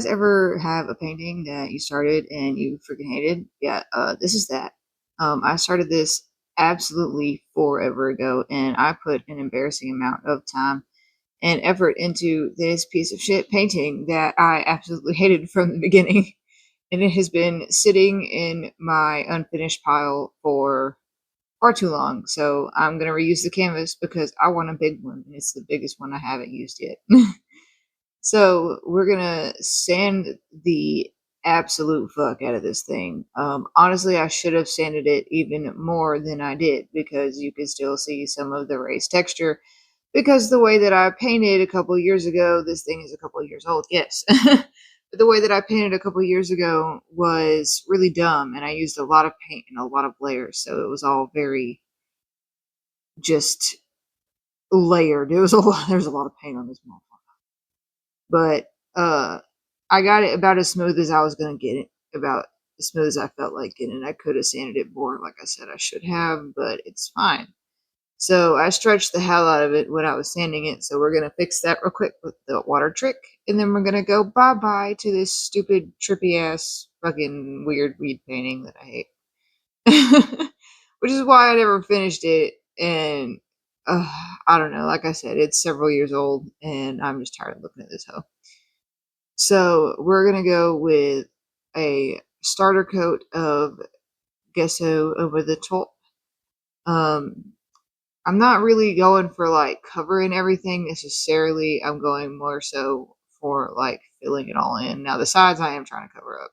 Guys ever have a painting that you started and you freaking hated? Yeah, this is that. I started this absolutely forever ago, and I put an embarrassing amount of time and effort into this piece of shit painting that I absolutely hated from the beginning. And it has been sitting in my unfinished pile for far too long. So I'm gonna reuse the canvas because I want a big one, and it's the biggest one I haven't used yet. So we're gonna sand the absolute fuck out of this thing. Honestly, I should have sanded it even more than I did because you could still see some of the raised texture. Because the way that I painted a couple years ago, this thing is a couple years old, yes. But the way that I painted a couple years ago was really dumb, and I used a lot of paint and a lot of layers, so it was all very just layered. It was a lot. There's a lot of paint on this motherfucker, but I got it about as smooth as I was gonna get it, about as smooth as I felt like getting it. I could have sanded it more, like I said I should have, but it's fine. So I stretched the hell out of it when I was sanding it. So we're gonna fix that real quick with the water trick, and then we're gonna go bye bye to this stupid trippy ass fucking weird weed painting that I hate. Which is why I never finished it. And I don't know. Like I said, it's several years old, and I'm just tired of looking at this hoe. So we're gonna go with a starter coat of gesso over the top. Um, I'm not really going for like covering everything necessarily. I'm going more so for like filling it all in. Now the sides I am trying to cover up.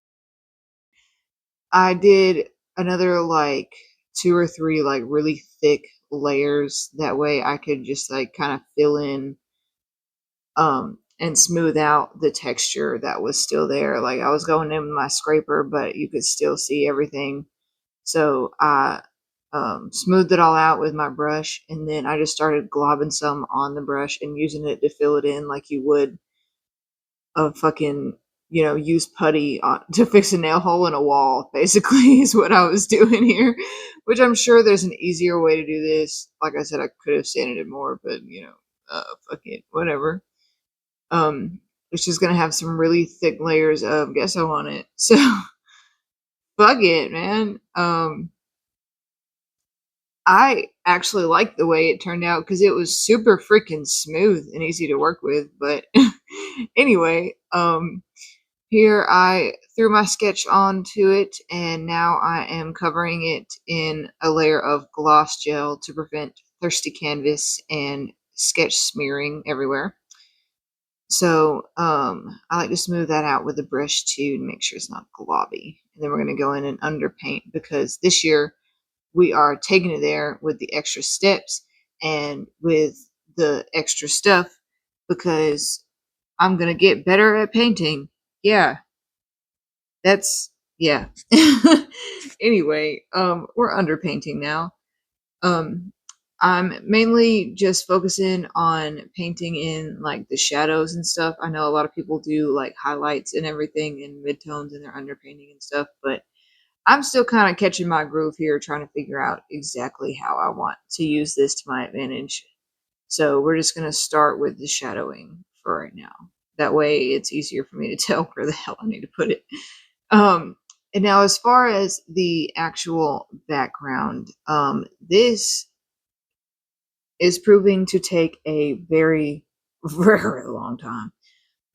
I did another like two or three like really thick layers. That way I could just like kind of fill in and smooth out the texture that was still there. Like I was going in with my scraper, but you could still see everything. So I smoothed it all out with my brush, and then I just started globbing some on the brush and using it to fill it in like you would a fucking, use putty to fix a nail hole in a wall, basically, is what I was doing here. Which I'm sure there's an easier way to do this. Like I said, I could have sanded it more, but, fuck it, whatever. It's just gonna have some really thick layers of gesso on it. So fuck it, man. I actually liked the way it turned out because it was super freaking smooth and easy to work with. But anyway, here I threw my sketch onto it, and now I am covering it in a layer of gloss gel to prevent thirsty canvas and sketch smearing everywhere. So I like to smooth that out with a brush too to make sure it's not globby. And then we're going to go in and underpaint because this year we are taking it there with the extra steps and with the extra stuff because I'm going to get better at painting. Yeah, that's, yeah. Anyway, we're underpainting now. Um, I'm mainly just focusing on painting in like the shadows and stuff. I know a lot of people do like highlights and everything and midtones in their underpainting and stuff, but I'm still kind of catching my groove here, trying to figure out exactly how I want to use this to my advantage. So we're just going to start with the shadowing for right now. That way it's easier for me to tell where the hell I need to put it. Um, and now as far as the actual background, this is proving to take a very, very long time.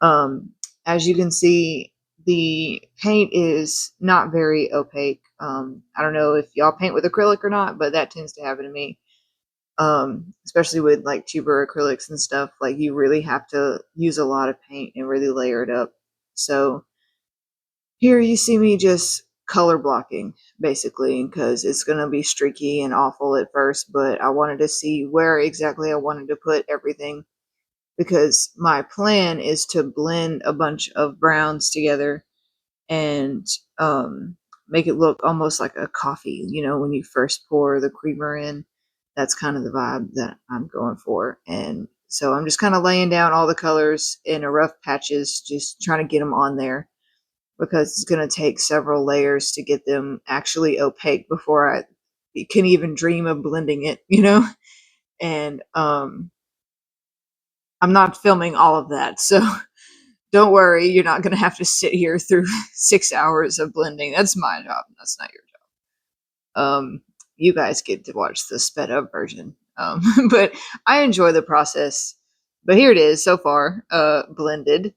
Um, as you can see, the paint is not very opaque. I don't know if y'all paint with acrylic or not, but that tends to happen to me. Especially with like tuber acrylics and stuff, like you really have to use a lot of paint and really layer it up. So here you see me just color blocking basically because it's going to be streaky and awful at first, but I wanted to see where exactly I wanted to put everything because my plan is to blend a bunch of browns together and make it look almost like a coffee. When you first pour the creamer in, that's kind of the vibe that I'm going for. And so I'm just kind of laying down all the colors in a rough patches, just trying to get them on there because it's going to take several layers to get them actually opaque before I can even dream of blending it. And I'm not filming all of that. So Don't worry, you're not going to have to sit here through 6 hours of blending. That's my job. That's not your job. You guys get to watch the sped up version. But I enjoy the process. But here it is so far, blended,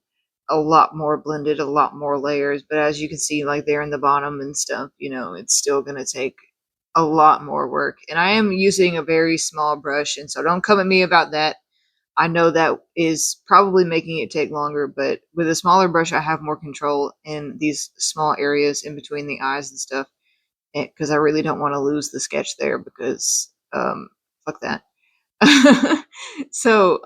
a lot more layers. But as you can see, like there in the bottom and stuff, it's still going to take a lot more work. And I am using a very small brush, and so don't come at me about that. I know that is probably making it take longer, but with a smaller brush, I have more control in these small areas in between the eyes and stuff, because I really don't want to lose the sketch there because fuck that. So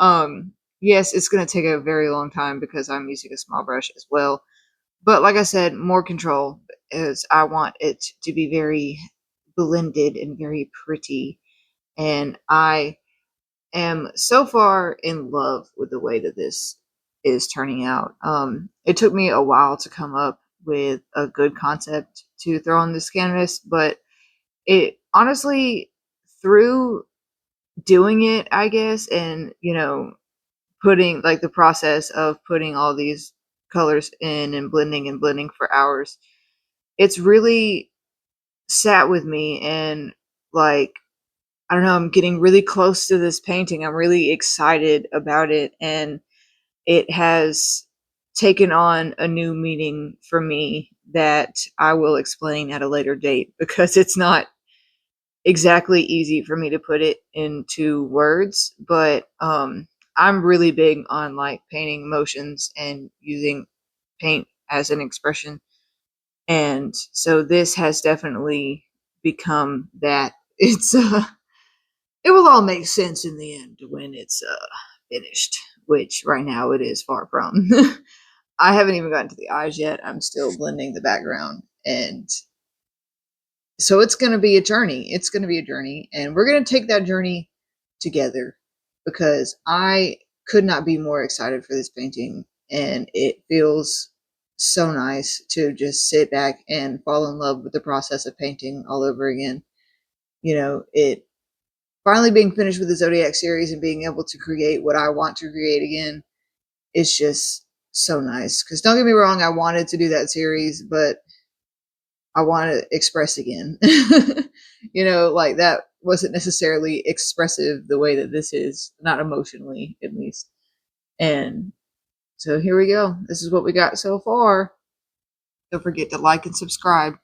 yes, it's going to take a very long time because I'm using a small brush as well. But like I said, more control, as I want it to be very blended and very pretty. And I am so far in love with the way that this is turning out. It took me a while to come up with a good concept to throw on this canvas, but it honestly, through doing it, I guess, and putting like the process of putting all these colors in and blending for hours, it's really sat with me, and like, I don't know, I'm getting really close to this painting. I'm really excited about it, and it has taken on a new meaning for me that I will explain at a later date, because it's not exactly easy for me to put it into words. But I'm really big on like painting emotions and using paint as an expression, and so this has definitely become that. It will all make sense in the end when it's finished, which right now it is far from. I haven't even gotten to the eyes yet. I'm still blending the background, and so it's going to be a journey. It's going to be a journey, and we're going to take that journey together, because I could not be more excited for this painting, and it feels so nice to just sit back and fall in love with the process of painting all over again. It finally being finished with the Zodiac series and being able to create what I want to create again is just so nice. Because don't get me wrong, I wanted to do that series, but I want to express again. Like that wasn't necessarily expressive the way that this is, not emotionally at least. And so here we go. This is what we got so far. Don't forget to like and subscribe.